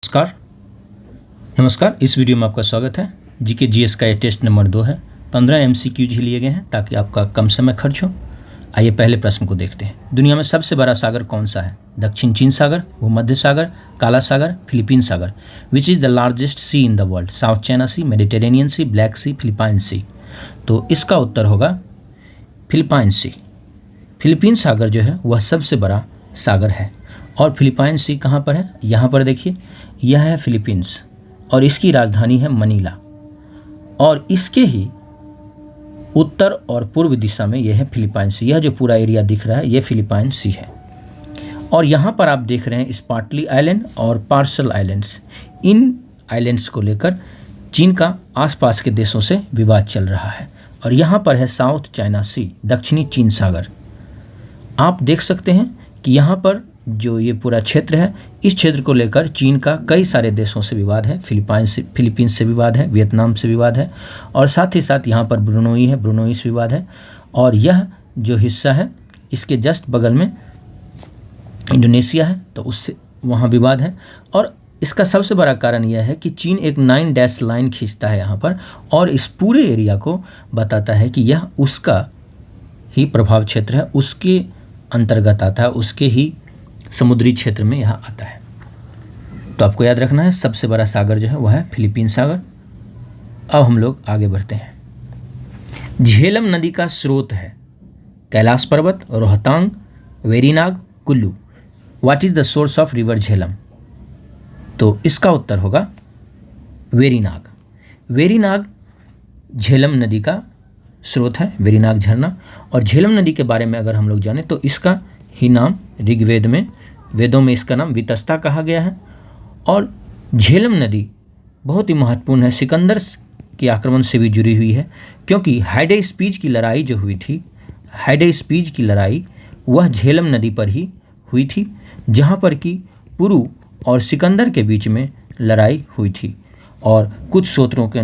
नमस्कार। इस वीडियो में आपका स्वागत है। जीके जीएस का ये टेस्ट नंबर 2 है। 15 MCQs ही लिए गए हैं ताकि आपका कम समय खर्च हो। आइए पहले प्रश्न को देखते हैं। दुनिया में सबसे बड़ा सागर कौन सा है? दक्षिण चीन सागर, भूमध्य सागर, काला सागर, फिलीपीन सागर। Which is the largest sea in the world? South China Sea, Mediterranean Sea, Black Sea, Philippine Sea. तो इसका उत्तर होगा फिलीपाइन सी। फिलीपीन सागर जो है वह सबसे बड़ा सागर है। और फिलीपाइन सी कहाँ पर है? यहाँ पर देखिए, यह है फिलीपींस और इसकी राजधानी है मनीला। और इसके ही उत्तर और पूर्व दिशा में यह है फिलीपाइन सी। यह जो पूरा एरिया दिख रहा है यह फिलीपाइन सी है। और यहाँ पर आप देख रहे हैं स्पार्टली आइलैंड और पार्सल आइलैंड्स। इन आइलैंड्स को लेकर चीन का आसपास के देशों से विवाद चल रहा है। और यहाँ पर है साउथ चाइना सी, दक्षिणी चीन सागर। आप देख सकते हैं कि यहाँ पर जो ये पूरा क्षेत्र है, इस क्षेत्र को लेकर चीन का कई सारे देशों से विवाद है। फिलीपींस से विवाद है, वियतनाम से विवाद है और साथ ही साथ यहाँ पर ब्रुनोई है, ब्रुनोई से विवाद है। और यह जो हिस्सा है इसके जस्ट बगल में इंडोनेशिया है, तो उससे वहाँ विवाद है। और इसका सबसे बड़ा कारण यह है कि चीन एक 9 डैश लाइन खींचता है यहाँ पर और इस पूरे एरिया को बताता है कि यह उसका ही प्रभाव क्षेत्र है, उसके अंतर्गत आता है, उसके ही समुद्री क्षेत्र में यहाँ आता है। तो आपको याद रखना है सबसे बड़ा सागर जो है वह है फिलीपीन सागर। अब हम लोग आगे बढ़ते हैं। झेलम नदी का स्रोत है कैलाश पर्वत, Rohtang, Verinag, Kullu. What is the source of river Jhelum? तो इसका उत्तर होगा वेरीनाग। वेरीनाग झेलम नदी का स्रोत है, वेरीनाग झरना। और झेलम नदी के बारे में अगर हम लोग जानें तो इसका ही नाम ऋग्वेद में, वेदों में इसका नाम वितस्ता कहा गया है। और झेलम नदी बहुत ही महत्वपूर्ण है, सिकंदर के आक्रमण से भी जुड़ी हुई है, क्योंकि हाइडेस्पीज की लड़ाई जो हुई थी, हाइडेस्पीज की लड़ाई वह झेलम नदी पर ही हुई थी, जहाँ पर कि पुरु और सिकंदर के बीच में लड़ाई हुई थी। और कुछ स्रोतों के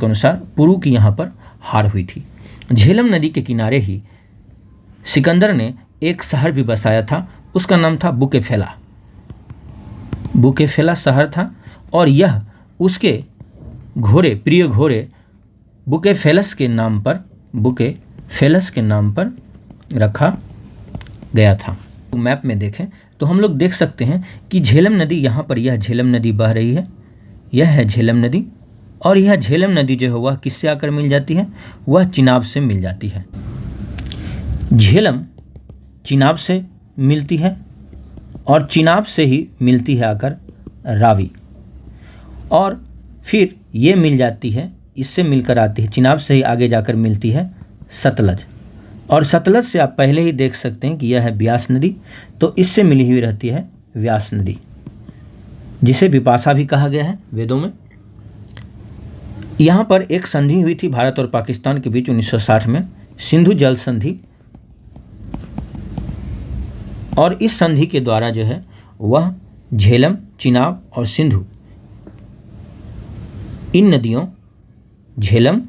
अनुसार पुरु की यहाँ पर हार हुई थी। झेलम नदी के किनारे ही सिकंदर ने एक शहर भी बसाया था, उसका नाम था बुकेफेला। बुकेफेला शहर था और यह उसके घोड़े, प्रिय घोड़े बुकेफेलस के नाम पर रखा गया था। तो मैप में देखें तो हम लोग देख सकते हैं कि झेलम नदी यहाँ पर, यह झेलम नदी बह रही है, यह है झेलम नदी। और यह झेलम नदी जो है वह किससे आकर मिल जाती है? वह चिनाब से मिल जाती है। झेलम चिनाब से मिलती है और चिनाब से ही मिलती है आकर रावी, और फिर ये मिल जाती है, इससे मिलकर आती है, चिनाब से ही आगे जाकर मिलती है सतलज। और सतलज से आप पहले ही देख सकते हैं कि यह है ब्यास नदी, तो इससे मिली हुई रहती है व्यास नदी, जिसे विपाशा भी कहा गया है वेदों में। यहाँ पर एक संधि हुई थी भारत और पाकिस्तान के बीच 1960 में, सिंधु जल संधि। और इस संधि के द्वारा जो है वह झेलम, चिनाब और सिंधु, इन नदियों, झेलम,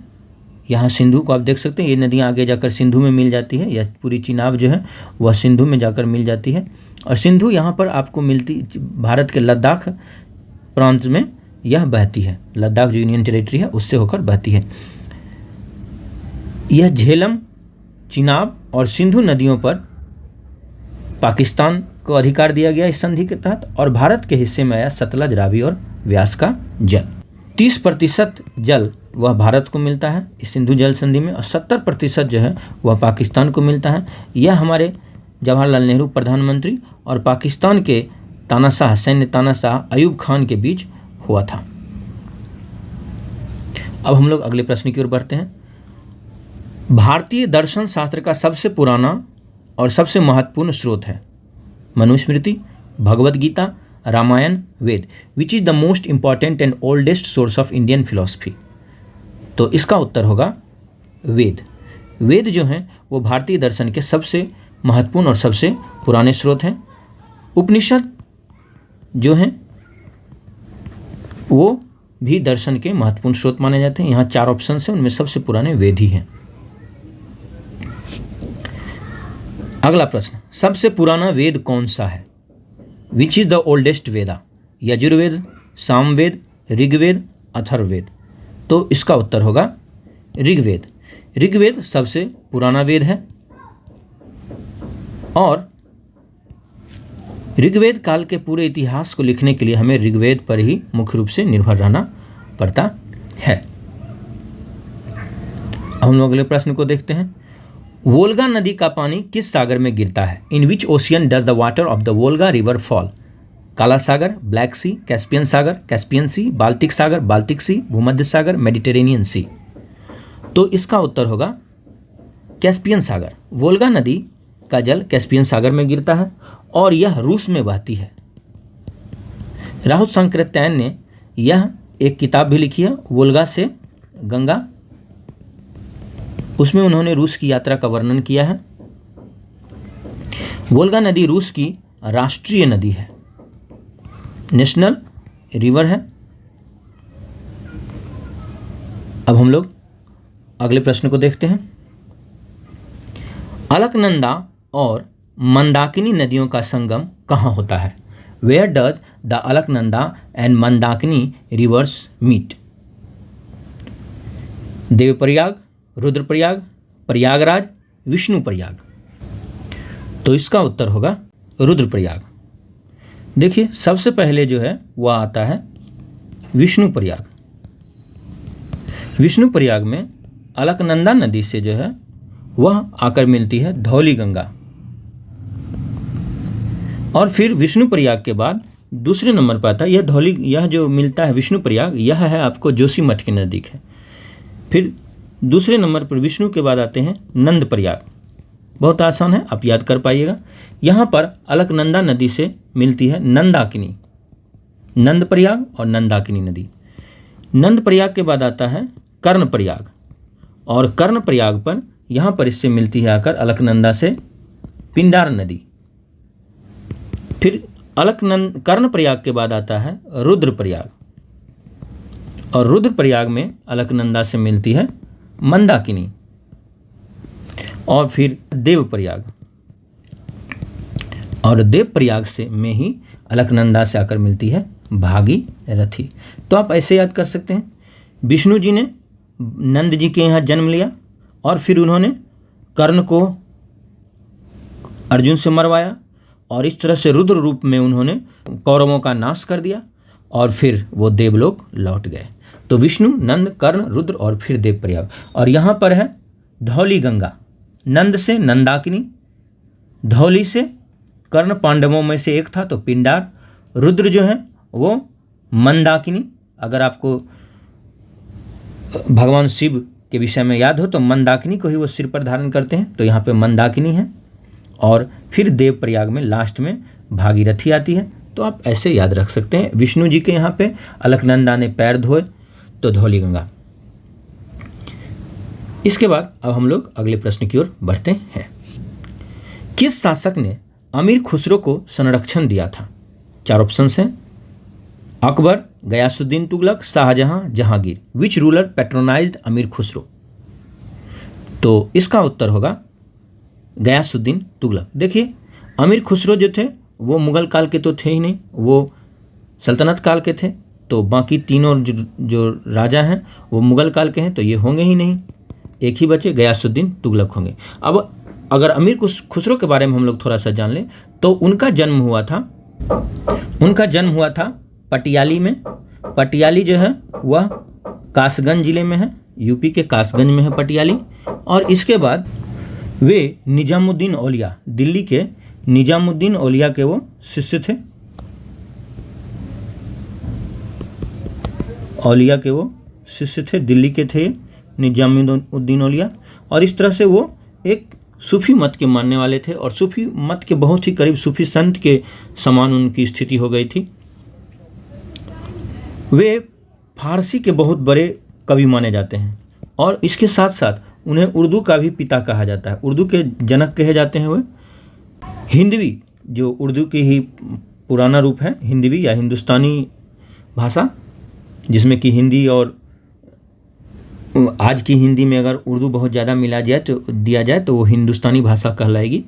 यहाँ सिंधु को आप देख सकते हैं, ये नदियाँ आगे जाकर सिंधु में मिल जाती है, या पूरी चिनाब जो है वह सिंधु में जाकर मिल जाती है। और सिंधु यहाँ पर आपको मिलती, भारत के लद्दाख प्रांत में यह बहती है, लद्दाख जो यूनियन टेरिटरी है उससे होकर बहती है। यह झेलम, चिनाब और सिंधु नदियों पर पाकिस्तान को अधिकार दिया गया इस संधि के तहत, और भारत के हिस्से में आया सतलज, रावी और व्यास का जल। 30% जल वह भारत को मिलता है इस सिंधु जल संधि में, और 70% जो है वह पाकिस्तान को मिलता है। यह हमारे जवाहरलाल नेहरू प्रधानमंत्री और पाकिस्तान के तानाशाह, सैन्य तानाशाह अयूब खान के बीच हुआ था। अब हम लोग अगले प्रश्न की ओर बढ़ते हैं। भारतीय दर्शन शास्त्र का सबसे पुराना और सबसे महत्वपूर्ण स्रोत है Manusmriti, Bhagavad Gita, Ramayana, Veda. Which is the most important and oldest source of Indian philosophy? तो इसका उत्तर होगा वेद। वेद जो हैं वो भारतीय दर्शन के सबसे महत्वपूर्ण और सबसे पुराने स्रोत हैं। उपनिषद जो हैं वो भी दर्शन के महत्वपूर्ण स्रोत माने जाते हैं। यहाँ 4 ऑप्शन हैं, उनमें सबसे पुराने वेद ही हैं। अगला प्रश्न, सबसे पुराना वेद कौन सा है? विच इज द ओल्डेस्ट वेदा? यजुर्वेद, सामवेद, ऋग्वेद, अथर्ववेद। तो इसका उत्तर होगा ऋग्वेद। ऋग्वेद सबसे पुराना वेद है और ऋग्वेद काल के पूरे इतिहास को लिखने के लिए हमें ऋग्वेद पर ही मुख्य रूप से निर्भर रहना पड़ता है। अब हम लोग अगले प्रश्न को देखते हैं। वोल्गा नदी का पानी किस सागर में गिरता है? In which ocean does the water of the Volga river fall? काला सागर, ब्लैक सी, कैस्पियन सागर, कैस्पियन सी, बाल्टिक सागर, बाल्टिक सी, भूमध्य सागर, मेडिटेरेनियन सी। तो इसका उत्तर होगा कैस्पियन सागर। वोल्गा नदी का जल कैस्पियन सागर में गिरता है और यह रूस में बहती है। राहुल सांकृत्यायन ने यह एक किताब भी लिखी है, वोल्गा से गंगा। उसमें उन्होंने रूस की यात्रा का वर्णन किया है। वोल्गा नदी रूस की राष्ट्रीय नदी है, नेशनल रिवर है। अब हम लोग अगले प्रश्न को देखते हैं। अलकनंदा और मंदाकिनी नदियों का संगम कहाँ होता है? Where does the Alaknanda and Mandakini rivers meet? Devprayag, Rudraprayag, Prayagraj, Vishnuprayag. तो इसका उत्तर होगा रुद्रप्रयाग। देखिए सबसे पहले जो है वह आता है विष्णुप्रयाग। विष्णुप्रयाग में अलकनंदा नदी से जो है वह आकर मिलती है धौली गंगा। और फिर विष्णुप्रयाग के बाद दूसरे नंबर पर आता है यह जो मिलता है विष्णुप्रयाग, यह है आपको जोशीमठ के नज़दीक है। फिर दूसरे नंबर पर विष्णु के बाद आते हैं नंदप्रयाग। बहुत आसान है, आप याद कर पाइएगा। यहाँ पर अलकनंदा नदी से मिलती है नंदाकिनी, नंदप्रयाग और नंदाकिनी नदी। नंदप्रयाग के बाद आता है कर्णप्रयाग और कर्णप्रयाग पर यहाँ पर इससे मिलती है आकर अलकनंदा से पिंडार नदी। फिर कर्णप्रयाग के बाद आता है रुद्रप्रयाग और रुद्रप्रयाग में अलकनंदा से मिलती है मंदाकिनी। और फिर देवप्रयाग और देवप्रयाग से में ही अलकनंदा से आकर मिलती है भागीरथी। तो आप ऐसे याद कर सकते हैं, विष्णु जी ने नंद जी के यहाँ जन्म लिया और फिर उन्होंने कर्ण को अर्जुन से मरवाया और इस तरह से रुद्र रूप में उन्होंने कौरवों का नाश कर दिया और फिर वो देवलोक लौट गए। तो विष्णु, नंद, कर्ण, रुद्र और फिर देवप्रयाग। और यहाँ पर है धौली गंगा। नंद से नंदाकिनी, धौली से कर्ण पांडवों में से एक था तो पिंडार, रुद्र जो है वो मंदाकिनी। अगर आपको भगवान शिव के विषय में याद हो तो मंदाकिनी को ही वो सिर पर धारण करते हैं, तो यहाँ पे मंदाकिनी है। और फिर देवप्रयाग में लास्ट में भागीरथी आती है। तो आप ऐसे याद रख सकते हैं। विष्णु जी के यहाँ पे अलकनंदा ने पैर धोए तो धौली गंगा। इसके बाद अब हम लोग अगले प्रश्न की ओर बढ़ते हैं। किस शासक ने अमीर खुसरो को संरक्षण दिया था? 4 ऑप्शन हैं। Akbar, Ghiyasuddin Tughlaq, Shahjahan, Jahangir. Which ruler patronised अमीर खुसरो? तो इसका उत्तर होगा गयासुद्दीन तुगलक। देखिए अमीर खुसरो जो थे वो मुगल काल के तो थे ही नहीं, वो सल्तनत काल के थे। तो बाकी तीनों जो राजा हैं वो मुगल काल के हैं, तो ये होंगे ही नहीं। एक ही बचे, गयासुद्दीन तुगलक होंगे। अब अगर अमीर खुसरो के बारे में हम लोग थोड़ा सा जान लें तो उनका जन्म हुआ था पटियाली में। पटियाली जो है वह कासगंज जिले में है, यूपी के कासगंज में है पटियाली। और इसके बाद वे निजामुद्दीन औलिया, दिल्ली के निजामुद्दीन औलिया के वो शिष्य थे। औलिया के वो शिष्य थे, दिल्ली के थे निजामुद्दीन औलिया। और इस तरह से वो एक सूफी मत के मानने वाले थे और सूफी मत के बहुत ही करीब सूफी संत के समान उनकी स्थिति हो गई थी। वे फारसी के बहुत बड़े कवि माने जाते हैं और इसके साथ साथ उन्हें उर्दू का भी पिता कहा जाता है, उर्दू के जनक कहे जाते हैं। वे हिंदवी, जो उर्दू की ही पुराना रूप है, हिंदवी या हिंदुस्तानी भाषा, जिसमें कि हिंदी और आज की हिंदी में अगर उर्दू बहुत ज़्यादा दिया जाए तो वो हिंदुस्तानी भाषा कहलाएगी।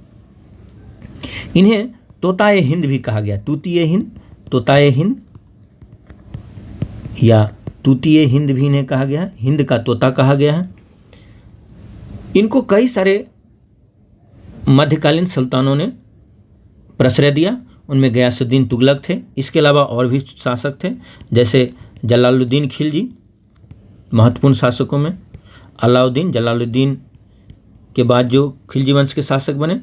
इन्हें तोताए हिंद भी कहा गया, तूतीय हिंद, तोताए हिंद। या तूतीय हिंद भी इन्हें कहा गया है, हिंद का तोता कहा गया है। इनको कई सारे मध्यकालीन सुल्तानों ने प्रश्रय दिया, उनमें गयासुद्दीन तुगलक थे। इसके अलावा और भी शासक थे, जैसे जलालुद्दीन खिलजी, महत्वपूर्ण शासकों में। अलाउद्दीन, जलालुद्दीन के बाद जो खिलजी वंश के शासक बने,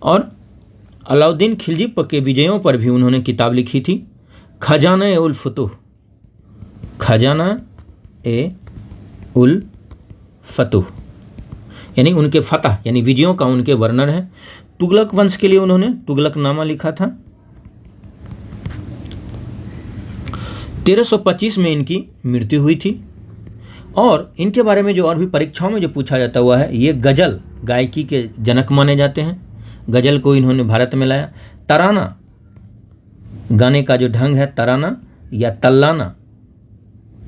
और अलाउद्दीन खिलजी के विजयों पर भी उन्होंने किताब लिखी थी, खजाना ए उल फतूह, खजाना ए उल फतूह, यानी उनके फतह यानी विजयों का उनके वर्णन है। तुगलक वंश के लिए उन्होंने तुगलकनामा लिखा था। 1325 में इनकी मृत्यु हुई थी। और इनके बारे में जो और भी परीक्षाओं में जो पूछा जाता हुआ है, ये गज़ल गायकी के जनक माने जाते हैं। गज़ल को इन्होंने भारत में लाया। तराना गाने का जो ढंग है, तराना या तल्लाना,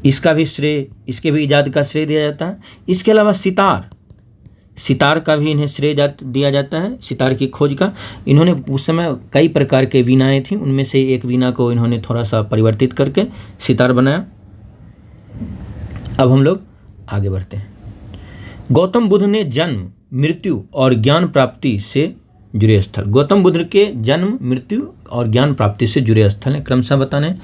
इसका भी श्रेय, इसके भी इजाद का श्रेय दिया जाता है। इसके अलावा सितार का भी इन्हें श्रेय दिया जाता है, सितार की खोज का। इन्होंने उस समय कई प्रकार के वीणाएँ थीं, उनमें से एक वीणा को इन्होंने थोड़ा सा परिवर्तित करके सितार बनाया। अब हम लोग आगे बढ़ते हैं। गौतम बुद्ध ने जन्म, मृत्यु और ज्ञान प्राप्ति से जुड़े स्थल। गौतम बुद्ध के जन्म, मृत्यु और ज्ञान प्राप्ति से जुड़े स्थल हैं, क्रमशः बताने।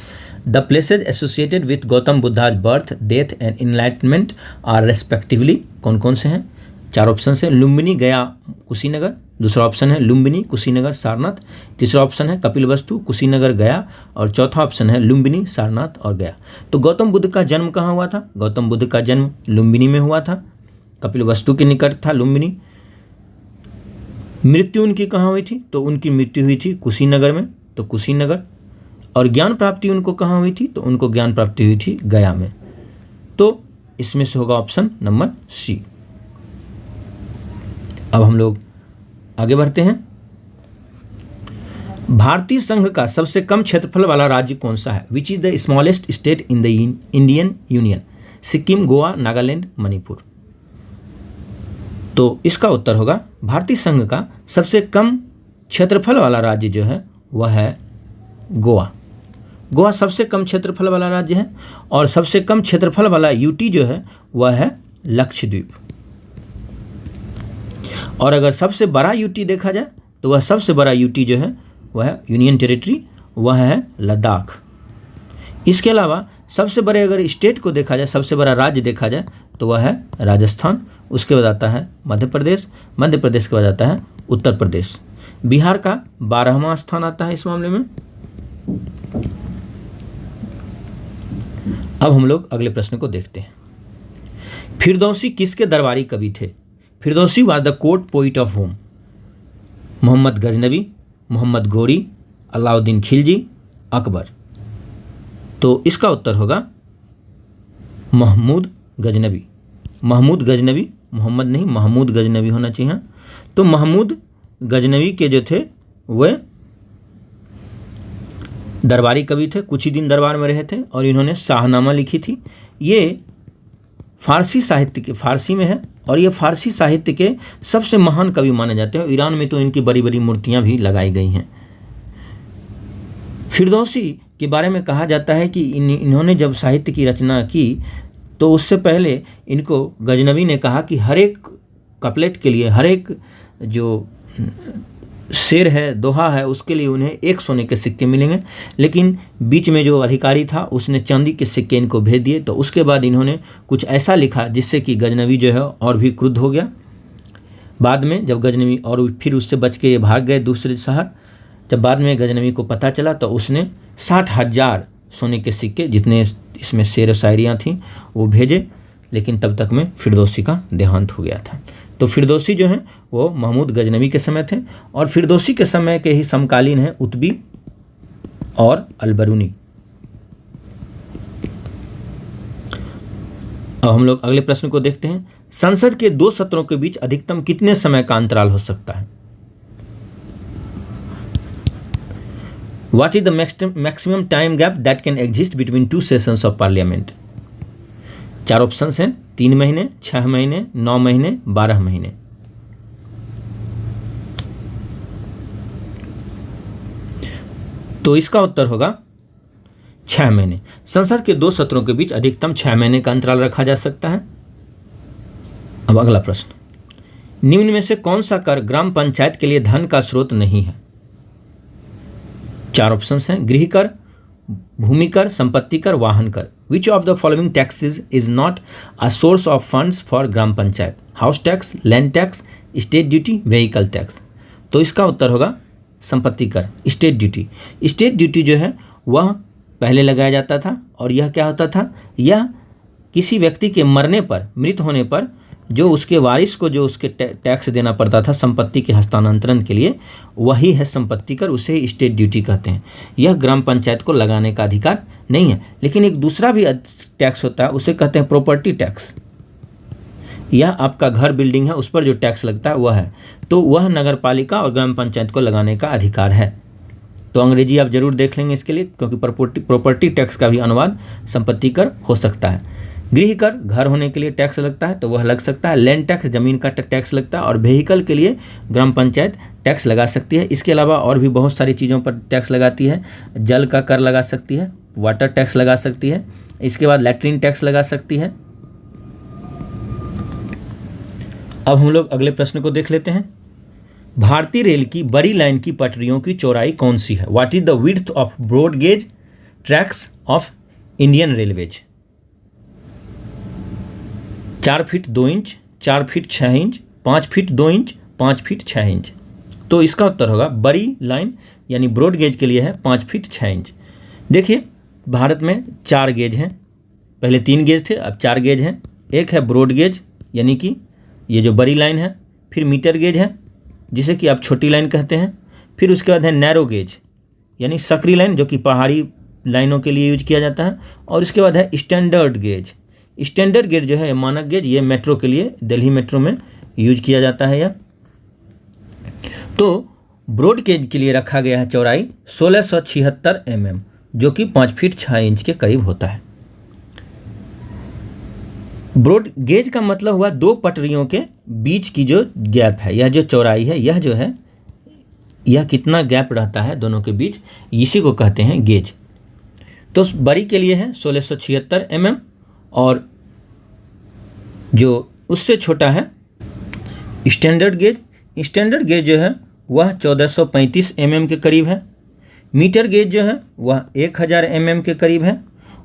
The places associated with Gautam Buddha's birth, death and enlightenment are respectively, कौन कौन से हैं? 4 ऑप्शन है। लुम्बिनी, गया, कुशीनगर। दूसरा ऑप्शन है लुम्बिनी, कुशीनगर, सारनाथ। तीसरा ऑप्शन है कपिलवस्तु, कुशीनगर, गया। और चौथा ऑप्शन है लुम्बिनी, सारनाथ और गया। तो गौतम बुद्ध का जन्म कहाँ हुआ था? गौतम बुद्ध का जन्म लुम्बिनी में हुआ था, कपिलवस्तु के निकट था लुम्बिनी। मृत्यु उनकी कहाँ हुई थी? तो उनकी मृत्यु हुई थी कुशीनगर में, तो कुशीनगर। और ज्ञान प्राप्ति उनको कहाँ हुई थी? तो उनको ज्ञान प्राप्ति हुई थी गया में। तो इसमें से होगा ऑप्शन नंबर सी। अब हम लोग आगे बढ़ते हैं। भारतीय संघ का सबसे कम क्षेत्रफल वाला राज्य कौन सा है? विच is the smallest state in the Indian union? Sikkim, Goa, Nagaland, Manipur. तो इसका उत्तर होगा भारतीय संघ का सबसे कम क्षेत्रफल वाला राज्य जो है वह है गोवा। गोवा सबसे कम क्षेत्रफल वाला राज्य है। और सबसे कम क्षेत्रफल वाला यूटी जो है वह है लक्षद्वीप। और अगर सबसे बड़ा यूटी देखा जाए तो वह सबसे बड़ा यूटी जो है वह है यूनियन टेरिटरी, वह है लद्दाख। इसके अलावा सबसे बड़े अगर स्टेट को देखा जाए, सबसे बड़ा राज्य देखा जाए तो वह है राजस्थान। उसके बाद आता है मध्य प्रदेश, मध्य प्रदेश के बाद आता है उत्तर प्रदेश। बिहार का 12वां स्थान आता है इस मामले में। अब हम लोग अगले प्रश्न को देखते हैं। फिरदौसी किसके दरबारी कवि थे? Firdausi was the court poet of whom? Mohammad Ghaznavi, Mohammad Ghori, Alauddin Khilji, Akbar. तो इसका उत्तर होगा महमूद गजनवी। महमूद गजनवी, मोहम्मद नहीं, महमूद गजनवी होना चाहिए। तो महमूद गजनवी के जो थे वह दरबारी कवि थे, कुछ ही दिन दरबार में रहे थे और इन्होंने शाहनामा लिखी थी। ये फारसी साहित्य के, फारसी में है और ये फारसी साहित्य के सबसे महान कवि माने जाते हैं। ईरान में तो इनकी बड़ी बड़ी मूर्तियां भी लगाई गई हैं। फिरदौसी के बारे में कहा जाता है कि इन्होंने जब साहित्य की रचना की तो उससे पहले इनको गजनवी ने कहा कि हर एक कपलेट के लिए, हर एक जो शेर है, दोहा है, उसके लिए उन्हें 1 सोने के सिक्के मिलेंगे। लेकिन बीच में जो अधिकारी था उसने चांदी के सिक्के इनको भेज दिए। तो उसके बाद इन्होंने कुछ ऐसा लिखा जिससे कि गजनवी जो है और भी क्रुद्ध हो गया। बाद में जब गजनवी, और फिर उससे बच के ये भाग गए दूसरे शहर। जब बाद में गजनवी को पता चला तो उसने 60,000 सोने के सिक्के, जितने इसमें शेर शायरियाँ थीं, वो भेजे। लेकिन तब तक में फिरदौसी का देहांत हो गया था। तो फिरदौसी जो हैं वो महमूद गजनवी के समय थे और फिरदौसी के समय के ही समकालीन हैं उतबी और अलबरूनी। अब हम लोग अगले प्रश्न को देखते हैं। संसद के 2 सत्रों के बीच अधिकतम कितने समय का अंतराल हो सकता है? What is the maximum time gap that can exist between 2 sessions of parliament? 4 options हैं, 3 महीने, 6 महीने, 9 महीने, 12 महीने। तो इसका उत्तर होगा 6 महीने। संसद के 2 सत्रों के बीच अधिकतम 6 महीने का अंतराल रखा जा सकता है। अब अगला प्रश्न, निम्न में से कौन सा कर ग्राम पंचायत के लिए धन का स्रोत नहीं है? 4 ऑप्शंस हैं, गृह कर, भूमि कर, संपत्ति कर, वाहन कर। Which of the following taxes is not a source of funds for gram panchayat? House tax, land tax, state duty, vehicle tax. तो इसका उत्तर होगा संपत्ति कर, स्टेट ड्यूटी। स्टेट ड्यूटी जो है वह पहले लगाया जाता था और यह क्या होता था, यह किसी व्यक्ति के मरने पर, मृत होने पर जो उसके वारिस को जो उसके टैक्स देना पड़ता था संपत्ति के हस्तांतरण के लिए, वही है संपत्ति कर, उसे ही स्टेट ड्यूटी कहते हैं। यह ग्राम पंचायत को लगाने का अधिकार नहीं है। लेकिन एक दूसरा भी टैक्स होता है, उसे कहते हैं प्रॉपर्टी टैक्स। यह आपका घर बिल्डिंग है, उस पर जो टैक्स लगता है वह है, तो वह नगर पालिका और ग्राम पंचायत को लगाने का अधिकार है। तो अंग्रेजी आप जरूर देख लेंगे इसके लिए, क्योंकि प्रॉपर्टी टैक्स का भी अनुवाद संपत्ति कर हो सकता है। गृह कर, घर होने के लिए टैक्स लगता है तो वह लग सकता है। लैंड टैक्स, जमीन का टैक्स लगता है। और व्हीकल के लिए ग्राम पंचायत टैक्स लगा सकती है। इसके अलावा और भी बहुत सारी चीज़ों पर टैक्स लगाती है। जल का कर लगा सकती है, वाटर टैक्स लगा सकती है, इसके बाद लैट्रिन टैक्स लगा सकती है। अब हम लोग अगले प्रश्न को देख लेते हैं। भारतीय रेल की बड़ी लाइन की पटरियों की चौड़ाई कौन सी है? What is the width of broad gauge tracks of Indian railways? 4 feet 2 inch, 4 feet 6 inch, 5 feet 2 inch, 5 feet 6 inch. तो इसका उत्तर होगा बड़ी लाइन यानी ब्रॉड गेज के लिए है 5 फीट 6 इंच। देखिए भारत में 4 गेज हैं, पहले 3 गेज थे, अब 4 गेज हैं। एक है ब्रॉड गेज यानी कि ये जो बड़ी लाइन है, फिर मीटर गेज है जिसे कि आप छोटी लाइन कहते हैं, फिर उसके बाद है नैरो गेज यानी सकरी लाइन जो कि पहाड़ी लाइनों के लिए यूज किया जाता है, और इसके बाद है स्टैंडर्ड गेज। स्टैंडर्ड गेज जो है मानक गेज, ये मेट्रो के लिए, दिल्ली मेट्रो में यूज किया जाता है यह। तो ब्रॉड गेज के लिए रखा गया है चौड़ाई 1676 mm जो कि 5 फीट 6 इंच के करीब होता है। ब्रॉड गेज का मतलब हुआ 2 पटरियों के बीच की जो गैप है, यह जो चौड़ाई है, यह जो है, यह कितना गैप रहता है दोनों के बीच, इसी को कहते हैं गेज। तो बड़ी के लिए है 1676 mm और जो उससे छोटा है स्टैंडर्ड गेज। स्टैंडर्ड गेज जो है वह 1435 mm के करीब है। मीटर गेज जो है वह 1000 mm के करीब है।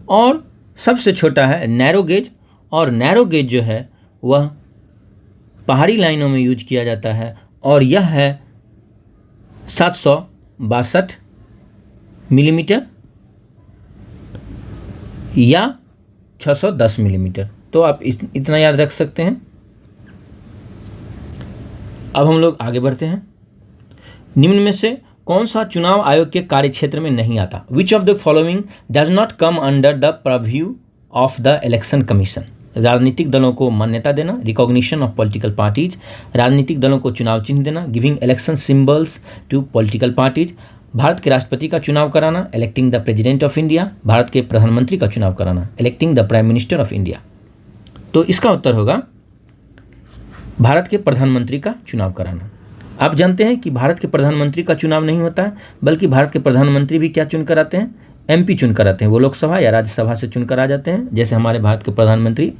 और सबसे छोटा है नैरो गेज, और नैरो गेज जो है वह पहाड़ी लाइनों में यूज किया जाता है और यह है 762 मिलीमीटर या 610 मिलीमीटर। तो आप इतना याद रख सकते हैं। अब हम लोग आगे बढ़ते हैं। निम्न में से कौन सा चुनाव आयोग के कार्यक्षेत्र में नहीं आता? Which of the following does not come under the purview of the election commission? राजनीतिक दलों को मान्यता देना, रिकॉग्निशन ऑफ पॉलिटिकल पार्टीज, राजनीतिक दलों को चुनाव चिन्ह देना, giving election symbols to political parties, Bharat के राष्ट्रपति का चुनाव कराना, electing the president of India, Bharat के प्रधानमंत्री का चुनाव कराना, electing the prime minister of India. तो इसका उत्तर होगा भारत के प्रधानमंत्री का चुनाव कराना। आप जानते हैं कि भारत के प्रधानमंत्री का चुनाव नहीं होता है, बल्कि भारत के प्रधानमंत्री भी क्या चुनकर आते हैं? MP चुनकर आते हैं। वो लोकसभा या राज्यसभा से चुनकर आ जाते हैं। जैसे हमारे भारत के प्रधानमंत्री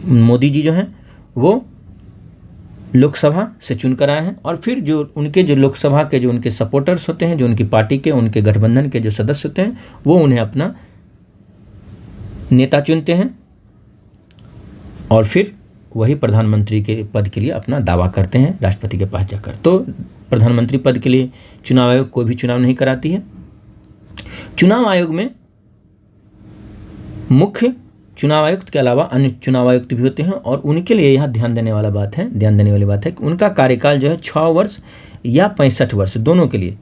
मोदी जी जो हैं वो लोकसभा से चुनकर आए हैं, और फिर जो उनके जो लोकसभा के जो उनके सपोर्टर्स होते हैं, जो उनकी पार्टी के, उनके गठबंधन के जो सदस्य होते हैं, वो उन्हें अपना नेता चुनते हैं और फिर वही प्रधानमंत्री के पद के लिए अपना दावा करते हैं राष्ट्रपति के पास जाकर। तो प्रधानमंत्री पद के लिए चुनाव आयोग कोई भी चुनाव नहीं कराती है। चुनाव आयोग में मुख्य चुनाव आयुक्त के अलावा अन्य चुनाव आयुक्त भी होते हैं, और उनके लिए यहाँ ध्यान देने वाली बात है कि उनका कार्यकाल जो है 6 वर्ष या 65 वर्ष दोनों के लिए,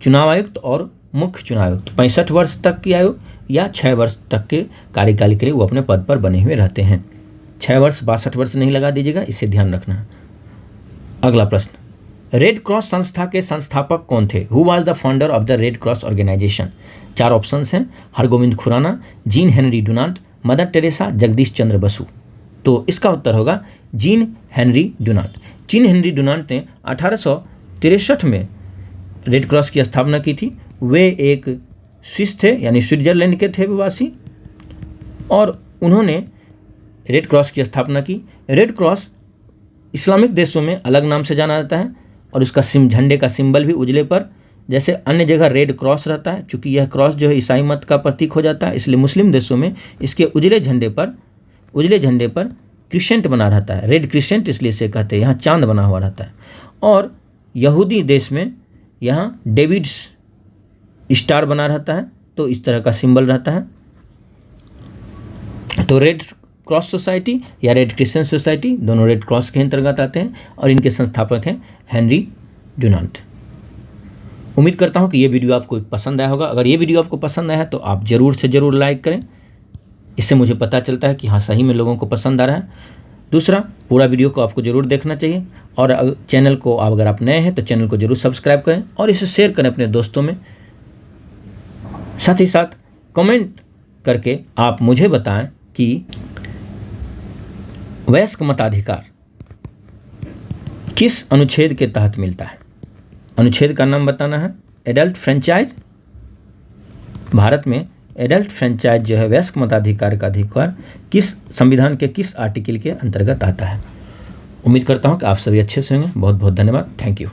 चुनाव आयुक्त और मुख्य चुनाव आयुक्त 65 वर्ष तक की आयु या 6 वर्ष तक के कार्यकाल के लिए वो अपने पद पर बने हुए रहते हैं। 6 वर्ष 62 वर्ष नहीं लगा दीजिएगा, इसे ध्यान रखना। अगला प्रश्न, रेड क्रॉस संस्था के संस्थापक कौन थे? Who was the founder of the Red Cross organization? 4 options हैं, Hargobind Khorana, Jean Henri Dunant, Mother Teresa, Jagdish Chandra Basu. तो इसका उत्तर होगा Jean Henri Dunant. Jean Henri Dunant ने 1863 में रेड क्रॉस की स्थापना की थी। वे एक स्विस थे, यानी स्विट्जरलैंड के थे वासी, और उन्होंने रेड क्रॉस की स्थापना की। रेड क्रॉस इस्लामिक देशों में अलग नाम से जाना जाता है और उसका झंडे का सिंबल भी उजले पर, जैसे अन्य जगह रेड क्रॉस रहता है। चूँकि यह क्रॉस जो है ईसाई मत का प्रतीक हो जाता है, इसलिए मुस्लिम देशों में इसके उजले झंडे पर क्रिसेंट बना रहता है, रेड क्रिसेंट इसलिए इसे कहते हैं, यहाँ चांद बना हुआ रहता है। और यहूदी देश में यहाँ डेविड्स स्टार बना रहता है, तो इस तरह का सिंबल रहता है। तो रेड क्रॉस सोसाइटी या रेड क्रिसेंट सोसाइटी दोनों रेड क्रॉस के अंतर्गत आते हैं और इनके संस्थापक हैं हेनरी डुनांट। उम्मीद करता हूं कि ये वीडियो आपको पसंद आया होगा। अगर ये वीडियो आपको पसंद आया है तो आप ज़रूर से ज़रूर लाइक करें, इससे मुझे पता चलता है कि हाँ सही में लोगों को पसंद आ रहा है। दूसरा, पूरा वीडियो को आपको ज़रूर देखना चाहिए और चैनल को अगर आप नए हैं तो चैनल को ज़रूर सब्सक्राइब करें और इसे शेयर करें अपने दोस्तों में। साथ ही साथ कमेंट करके आप मुझे बताएं कि वयस्क मताधिकार किस अनुच्छेद के तहत मिलता है। अनुच्छेद का नाम बताना है। एडल्ट फ्रेंचाइज, भारत में एडल्ट फ्रेंचाइज जो है वयस्क मताधिकार का अधिकार किस संविधान के किस आर्टिकल के अंतर्गत आता है। उम्मीद करता हूँ कि आप सभी अच्छे से होंगे। बहुत बहुत धन्यवाद। Thank you.